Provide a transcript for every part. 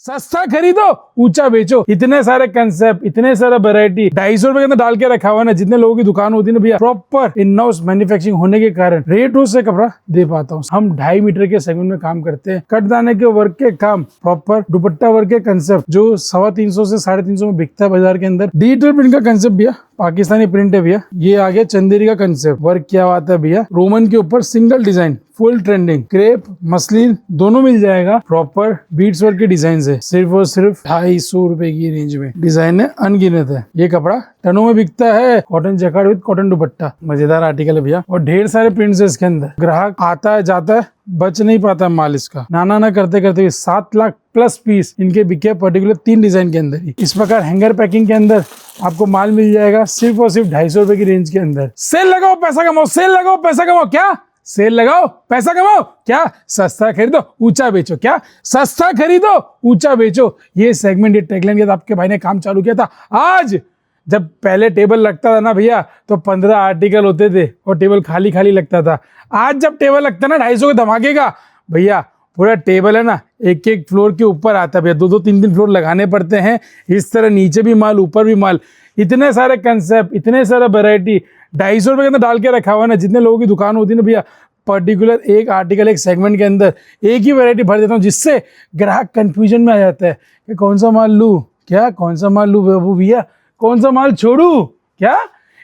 सस्ता खरीदो ऊंचा बेचो। इतने सारे कंसेप्ट, इतने सारे वैरायटी 250 रुपए के अंदर डाल के रखा हुआ है ना। जितने लोगों की दुकान होती है ना भैया, प्रॉपर इन हाउस मैन्युफैक्चरिंग होने के कारण रेटों से कपड़ा दे पाता हूँ। हम 2.5 मीटर के सेगमेंट में काम करते हैं। कट दाने के वर्क के काम, प्रॉपर दुपट्टा वर्क के कंसेप्ट जो 350 से 350 में बिकता है बाजार के अंदर। डिजिटल प्रिंट का कंसेप्ट भैया, पाकिस्तानी प्रिंट है भैया। ये आ गया चंदेरी का कंसेप्ट, वर्क क्या आता है भैया, रोमन के ऊपर single design, full trending, crepe muslin दोनों मिल जाएगा। प्रॉपर बीट्स वर्क के डिजाइन है। सिर्फ और सिर्फ 250 रुपए की रेंज में डिजाइन है, अनगिनत है। ये कपड़ा टनों में बिकता है। कॉटन जैकेट विद कॉटन दुपट्टा, मजेदार आर्टिकल है भैया। और ढेर सारे प्रिंट्स है इसके अंदर। ग्राहक आता है जाता है, बच नहीं पाता माल इसका। ना करते करते 7 लाख प्लस पीस इनके बिके, पर्टिकुलर 3 डिजाइन के अंदर ही। इस प्रकार हैंगर पैकिंग के अंदर आपको माल मिल जाएगा सिर्फ और सिर्फ 250 रुपए की रेंज के अंदर। सेल लगाओ पैसा कमाओ, सेल लगाओ पैसा कमाओ। क्या सेल लगाओ पैसा कमाओ? क्या सस्ता खरीदो ऊंचा बेचो? क्या सस्ता खरीदो ऊंचा बेचो? ये सेगमेंट, ये टैगलाइन के आपके भाई ने काम चालू किया था। आज जब पहले टेबल लगता था ना भैया, तो 15 आर्टिकल होते थे और टेबल खाली खाली लगता था। आज जब टेबल लगता है ना 250 के धमाके का भैया, पूरा टेबल है ना एक एक फ्लोर के ऊपर आता है भैया। 2-2 3-3 फ्लोर लगाने पड़ते हैं। इस तरह नीचे भी माल, ऊपर भी माल। इतने सारे कंसेप्ट, इतने सारे वैरायटी 250 रुपए के अंदर डाल के रखा हुआ है ना। जितने लोगों की दुकान होती है ना भैया, पर्टिकुलर एक आर्टिकल, एक सेगमेंट के अंदर एक ही वैरायटी भर देता हूँ, जिससे ग्राहक कंफ्यूजन में आ जाता है कि कौन सा माल लूँ, क्या कौन सा माल लूँ बाबू भैया, कौन सा माल छोड़ू। क्या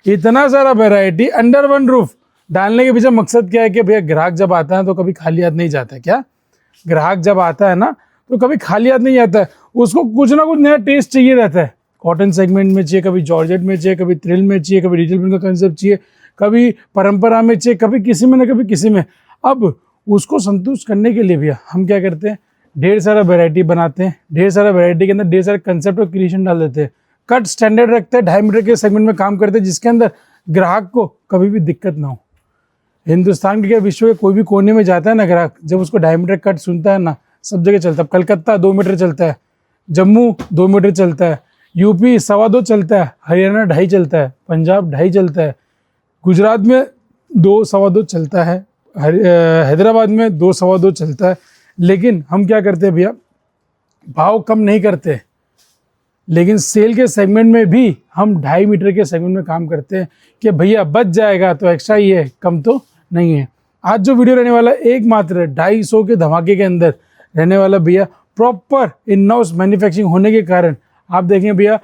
इतना सारा वैरायटी अंडर वन रूफ डालने के पीछे मकसद क्या है कि भैया ग्राहक जब आता है तो कभी खाली हाथ नहीं जाता है। क्या ग्राहक जब आता है ना तो कभी खाली हाथ नहीं जाता है, उसको कुछ ना कुछ नया टेस्ट चाहिए रहता है। कॉटन सेगमेंट में चाहिए, कभी जॉर्जेट में चाहिए, कभी थ्रिल में चाहिए, कभी डिजिटल प्रिंट का कंसेप्ट चाहिए, कभी परंपरा में चाहिए, कभी किसी में ना कभी किसी में। अब उसको संतुष्ट करने के लिए भैया हम क्या करते हैं, ढेर सारा वैरायटी बनाते हैं। ढेर सारा वैरायटी के अंदर ढेर सारे कंसेप्ट और क्रिएशन डाल देते हैं। कट स्टैंडर्ड रखते हैं, 2.5 मीटर के सेगमेंट में काम करते हैं, जिसके अंदर ग्राहक को कभी भी दिक्कत ना हो। हिंदुस्तान के, विश्व के कोई भी कोने में जाता है ना ग्राहक, जब उसको 2.5 मीटर कट सुनता है ना, सब जगह चलता है। कलकत्ता 2 मीटर चलता है, जम्मू 2 मीटर चलता है, यूपी 2.25 चलता है, हरियाणा 2.5 चलता है, पंजाब 2.5 चलता है, गुजरात में 2-2.25 चलता है, हैदराबाद में 2-2.25 चलता है। लेकिन हम क्या करते हैं भैया, भाव कम नहीं करते, लेकिन सेल के सेगमेंट में भी हम 2.5 मीटर के सेगमेंट में काम करते हैं कि भैया बच जाएगा तो एक्स्ट्रा ही है, कम तो नहीं है। आज जो वीडियो रहने वाला एकमात्र 250 के धमाके के अंदर रहने वाला भैया, प्रॉपर इन हाउस मैन्युफैक्चरिंग होने के कारण आप देखें भैया,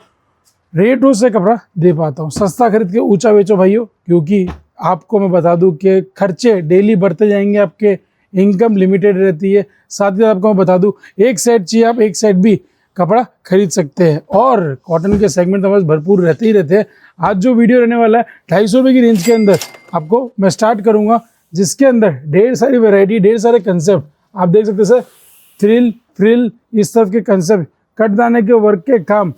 रेटों से कपड़ा दे पाता हूँ। सस्ता खरीद के ऊंचा बेचो भाइयों, क्योंकि आपको मैं बता दूं कि खर्चे डेली बढ़ते जाएंगे, आपके इनकम लिमिटेड रहती है। साथ ही साथ आपको मैं बता दूं, एक सेट चाहिए आप एक सेट भी कपड़ा खरीद सकते हैं। और कॉटन के सेगमेंट तो बस भरपूर रहते ही रहते हैं। आज जो वीडियो रहने वाला है 250 रुपये की रेंज के अंदर आपको मैं स्टार्ट करूँगा, जिसके अंदर ढेर सारी वेराइटी, ढेर सारे कंसेप्ट आप देख सकते हैं सर। थ्रिल, फ्रिल, इस तरफ के कंसेप्ट, कट दाने के वर्क के काम,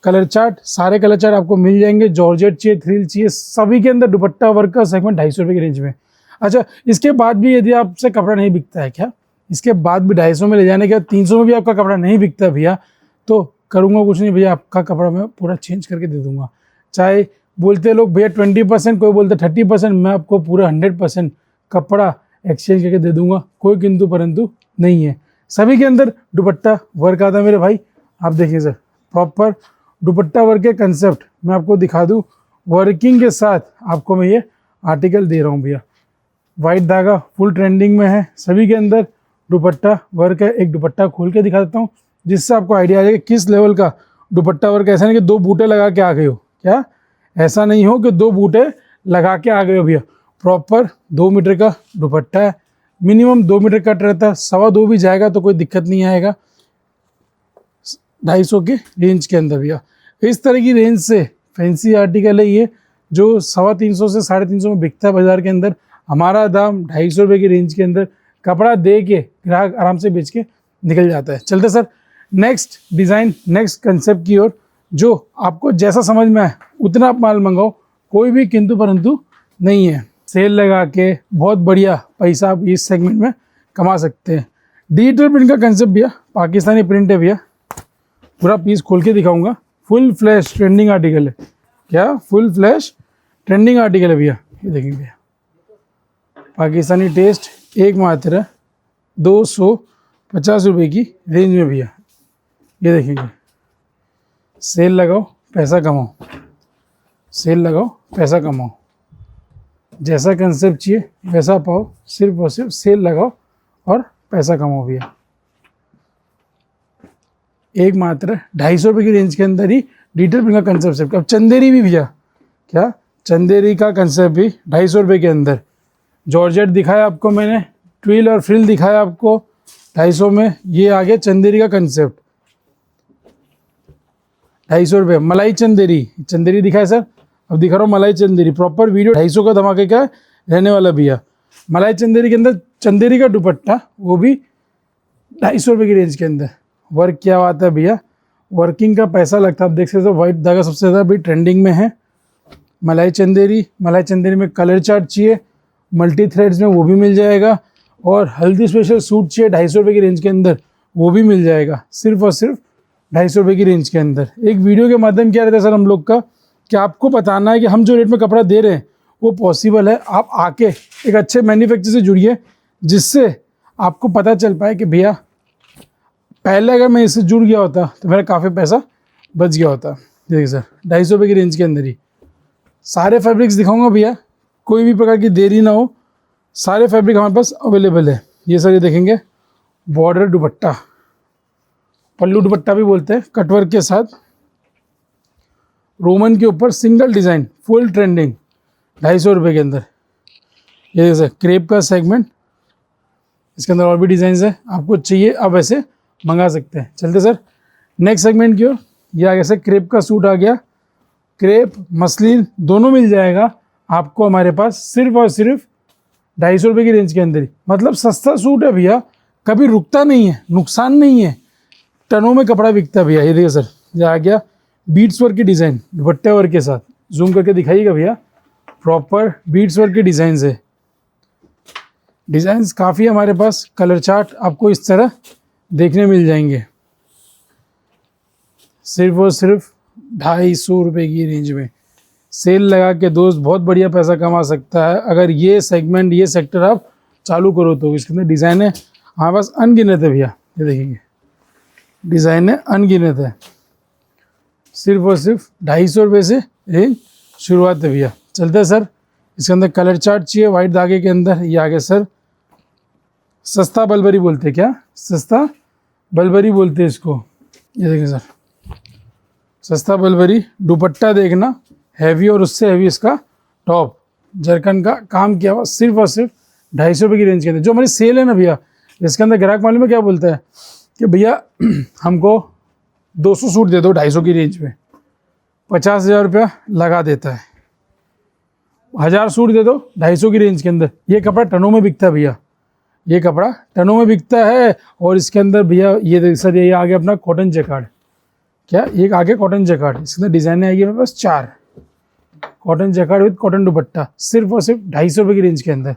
कलर चार्ट, सारे कलर चार्ट आपको मिल जाएंगे। जॉर्जेट चाहिए, थ्रिल चाहिए, सभी के अंदर दुपट्टा वर्क का सेगमेंट 250 रुपये की रेंज में। अच्छा, इसके बाद भी यदि आपसे कपड़ा नहीं बिकता है, क्या इसके बाद भी 250 में ले जाने के बाद 300 में भी आपका कपड़ा नहीं बिकता भैया, तो करूँगा कुछ नहीं भैया, आपका कपड़ा मैं पूरा चेंज करके दे दूँगा। चाहे बोलते लोग भैया 20%, कोई बोलते 30%, मैं आपको पूरा 100% कपड़ा एक्सचेंज करके दे दूँगा। कोई किंतु परंतु नहीं है। सभी के अंदर दुपट्टा वर्क आता है मेरे भाई। आप देखिए सर, प्रॉपर दुपट्टा वर्क के कंसेप्ट मैं आपको दिखा दूँ, वर्किंग के साथ आपको मैं ये आर्टिकल दे रहा हूँ भैया। वाइट धागा फुल ट्रेंडिंग में है, सभी के अंदर दुपट्टा वर्क है। एक दुपट्टा खोल के दिखा देता हूँ, जिससे आपको आइडिया आ जाएगा किस लेवल का दुपट्टा वर्क। ऐसा नहीं कि 2 बूटे लगा के आ गए हो, क्या ऐसा नहीं हो कि 2 बूटे लगा के आ गए हो भैया। प्रॉपर 2 मीटर का दुपट्टा है, मिनिमम 2 मीटर कट रहता है, 2.25 भी जाएगा तो कोई दिक्कत नहीं आएगा। 250 के रेंज के अंदर भैया, इस तरह की रेंज से फैंसी आर्टिकल है ये, जो 350 से 350 में बिकता है बाजार के अंदर। हमारा दाम 250 रुपये की रेंज के अंदर, कपड़ा दे के ग्राहक आराम से बेच के निकल जाता है। चलते sir next design, next concept की ओर, जो आपको जैसा समझ में आए उतना आप माल मंगाओ, कोई भी किंतु परंतु नहीं है। सेल लगा के बहुत बढ़िया पैसा आप इस सेगमेंट में कमा सकते हैं। डिजिटल प्रिंट का कंसेप्ट भैया, पाकिस्तानी प्रिंट है भैया। पूरा पीस खोल के दिखाऊंगा। फुल फ्लैश ट्रेंडिंग आर्टिकल है, क्या फुल फ्लैश ट्रेंडिंग आर्टिकल है भैया। ये देखिए भैया, पाकिस्तानी टेस्ट एकमात्र 250 रुपये की रेंज में भैया। ये देखिए, सेल लगाओ पैसा कमाओ, सेल लगाओ पैसा कमाओ, जैसा कंसेप्ट चाहिए वैसा पाओ, सिर्फ और सिर्फ सेल लगाओ और पैसा कमाओ भैया। एक मात्र 250 रुपये की रेंज के अंदर ही डिटेल प्रिंट का कंसेप्ट। अब चंदेरी भी भैया, क्या चंदेरी का कंसेप्ट भी 250 रुपये के अंदर। जॉर्जेट दिखाया आपको मैंने, ट्विल और फ्रिल दिखाया आपको 250 में। ये आ गया चंदेरी का कंसेप्ट 250 रुपये। मलाई चंदेरी, चंदेरी दिखाया सर, अब दिखा रहा हूँ मलाई चंदेरी। प्रॉपर वीडियो 250 का धमाके का रहने वाला भैया। मलाई चंदेरी के अंदर चंदेरी का दुपट्टा, वो भी 250 रुपये की रेंज के अंदर। वर्क क्या बात है भैया, वर्किंग का पैसा लगता है। आप देख सकते हो वाइट धागा सबसे ज़्यादा अभी ट्रेंडिंग में है। मलाई चंदेरी, मलाई चंदेरी में कलर चार्ट चाहिए, मल्टी थ्रेड्स में वो भी मिल जाएगा। और हल्दी स्पेशल सूट चाहिए 250 रुपये की रेंज के अंदर, वो भी मिल जाएगा सिर्फ और सिर्फ 250 रुपये की रेंज के अंदर। एक वीडियो के माध्यम क्या रहता है सर हम लोग का, कि आपको बताना है कि हम जो रेट में कपड़ा दे रहे हैं वो पॉसिबल है। आप आके एक अच्छे मैन्युफैक्चर से जुड़िए, जिससे आपको पता चल पाए कि भैया पहले अगर मैं इससे जुड़ गया होता तो मेरा काफ़ी पैसा बच गया होता। देखिए सर 250 रुपये की रेंज के अंदर ही सारे फैब्रिक्स दिखाऊंगा भैया, कोई भी प्रकार की देरी ना हो। सारे फैब्रिक हमारे पास अवेलेबल है। ये सर ये देखेंगे बॉर्डर दुपट्टा, पल्लू दुपट्टा भी बोलते हैं, कटवर्क के साथ रोमन के ऊपर सिंगल डिज़ाइन, फुल ट्रेंडिंग 250 रुपये के अंदर। ये देखिए सर क्रेप का सेगमेंट, इसके अंदर और भी डिज़ाइन है, आपको चाहिए आप ऐसे मंगा सकते हैं। चलते सर नेक्स्ट सेगमेंट की ओर। ये आ गया सर क्रेप का सूट आ गया, क्रेप मसलिन दोनों मिल जाएगा आपको हमारे पास सिर्फ और सिर्फ 250 रुपये की रेंज के अंदर ही। मतलब सस्ता सूट है भैया, कभी रुकता नहीं है, नुकसान नहीं है, टनों में कपड़ा बिकता है भैया। ये देखिए सर ये आ गया बीट्स वर्क की डिज़ाइन दुपट्टे वर्क के साथ, जूम करके दिखाइएगा भैया। प्रॉपर बीट्स वर्क के डिज़ाइन है, डिज़ाइंस काफ़ी हमारे पास। कलर चार्ट आपको इस तरह देखने मिल जाएंगे सिर्फ और सिर्फ 250 रुपये की रेंज में। सेल लगा के दोस्त बहुत बढ़िया पैसा कमा सकता है अगर ये सेगमेंट, ये सेक्टर आप चालू करो तो। इसके अंदर डिज़ाइन है हमारे पास अनगिनत है भैया। ये देखिए डिज़ाइन है अनगिनत है, सिर्फ और सिर्फ 250 रुपये से रेंज शुरुआत है भैया। चलते हैं सर, इसके अंदर कलर चार्ट चाहिए वाइट धागे के अंदर। ये आगे सर सस्ता बलबरी बोलते हैं, क्या सस्ता बलबरी बोलते हैं इसको। ये देखिए सर सस्ता बलबरी दुपट्टा देखना, हैवी और उससे हैवी इसका टॉप, जरकन का काम किया हुआ, सिर्फ और सिर्फ 250 रुपये की रेंज के अंदर। जो हमारी सेल है ना भैया, इसके अंदर ग्राहक मालूम है क्या बोलता है कि भैया हमको 200 सूट दे दो 250 की रेंज में, 50,000 रुपया लगा देता है। 1000 सूट दे दो 250 की रेंज के अंदर। ये कपड़ा टनों में बिकता है भैया, ये कपड़ा टनों में बिकता है। और इसके अंदर भैया ये सर ये आ गया अपना कॉटन जैकार्ड, क्या एक आगे कॉटन जैकार्ड, इसके अंदर डिज़ाइन आएगी मेरे पास 4 cotton jacquard with cotton dupatta, सिर्फ और सिर्फ 250 रुपये की रेंज के अंदर।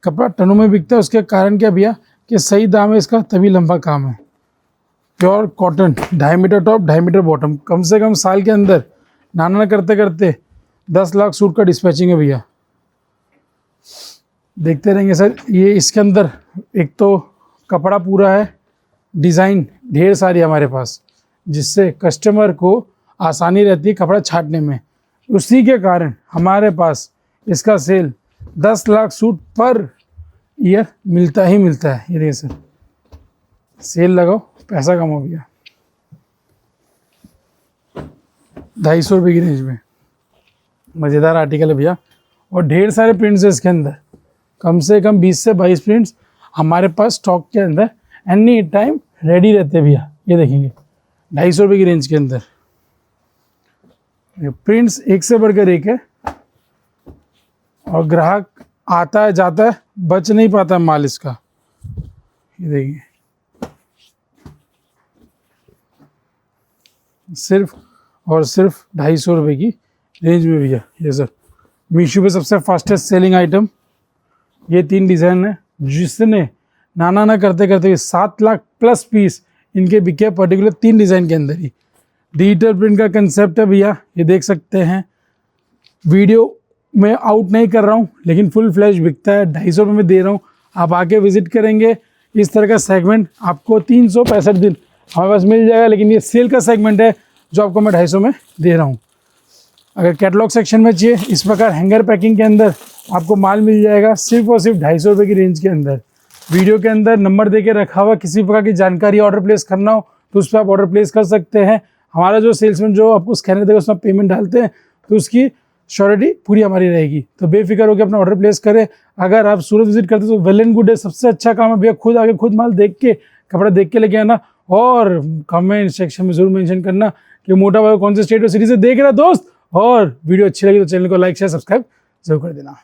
कपड़ा टनों में बिकता है, उसके कारण क्या भैया कि सही दाम है इसका, तभी लंबा काम है। Pure cotton, 2.5 metre top 2.5 metre bottom, कम से कम साल के अंदर नाना करते करते 10 लाख सूट का डिस्पैचिंग है भैया। देखते रहेंगे सर। ये इसके अंदर एक तो कपड़ा पूरा है, डिज़ाइन ढेर सारी हमारे पास, जिससे कस्टमर को आसानी रहती है कपड़ा छांटने में। उसी के कारण हमारे पास इसका sale 10 lakh suit per year मिलता ही मिलता है। ये देखिए सर सेल लगाओ पैसा कमाओ भैया, 250 रुपये की रेंज में। मज़ेदार आर्टिकल है भैया, और ढेर सारे प्रिंट्स है इसके अंदर, कम से कम 20 से 22 प्रिंट्स हमारे पास स्टॉक के अंदर एनी टाइम रेडी रहते हैं भैया। ये देखेंगे 250 रुपये की रेंज के अंदर प्रिंट्स एक से बढ़कर एक है, और ग्राहक आता है जाता है, बच नहीं पाता माल इसका। ये देखिए सिर्फ और सिर्फ 250 रुपये की रेंज में भैया। ये सर मीशो पे सबसे फास्टेस्ट सेलिंग आइटम, ये 3 डिज़ाइन है, जिसने ना करते करते 7 लाख प्लस पीस इनके बिके, पर्टिकुलर 3 डिज़ाइन के अंदर ही। डिजिटल प्रिंट का कंसेप्ट है भैया, ये देख सकते हैं। वीडियो में आउट नहीं कर रहा हूँ, लेकिन फुल फ्लैश बिकता है, 250 रुपये में दे रहा हूँ। आप आके विजिट करेंगे, इस तरह का सेगमेंट आपको 365 दिन हमारे पास मिल जाएगा, लेकिन ये सेल का सेगमेंट है जो आपको मैं 250 में दे रहा हूँ। अगर कैटलॉग सेक्शन में चाहिए इस प्रकार हैंगर पैकिंग के अंदर आपको माल मिल जाएगा सिर्फ और सिर्फ 250 रुपये की रेंज के अंदर। वीडियो के अंदर नंबर दे के रखा हुआ, किसी प्रकार की जानकारी ऑर्डर प्लेस करना हो तो उस पर आप ऑर्डर प्लेस कर सकते हैं। हमारा जो सेल्समैन जो आपको स्कैनर देगा उसमें पेमेंट डालते हैं तो उसकी श्योरिटी पूरी हमारी रहेगी। तो बेफिक्र होकर अपना ऑर्डर प्लेस करें। अगर आप सूरत विजिट करते तो वेल एंड गुड है, सबसे अच्छा काम है भैया खुद आके खुद माल देख के कपड़ा देख के लेके आना। और कमेंट सेक्शन में जरूर मेंशन करना कि मोटा भाई कौन से स्टेट और सिटी से देख रहा दोस्त, और वीडियो अच्छी लगी तो चैनल को लाइक शेयर सब्सक्राइब जरूर कर देना।